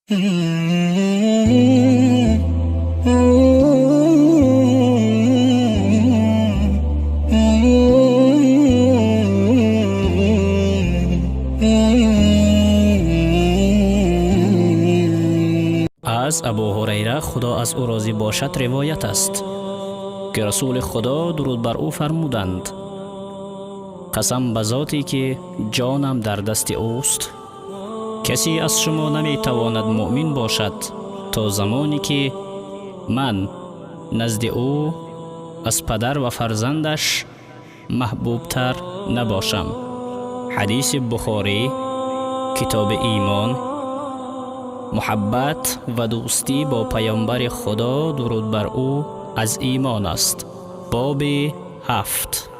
از ابو هریره خدا از او راضی باشد روایت است که رسول خدا درود بر او فرمودند: قسم به ذاتی که جانم در دست اوست، کسی از شما نمی تواند مؤمن باشد تا زمانی که من نزد او از پدر و فرزندش محبوب تر نباشم. حدیث بخاری، کتاب ایمان. محبت و دوستی با پیامبر خدا درود بر او از ایمان است. باب 7.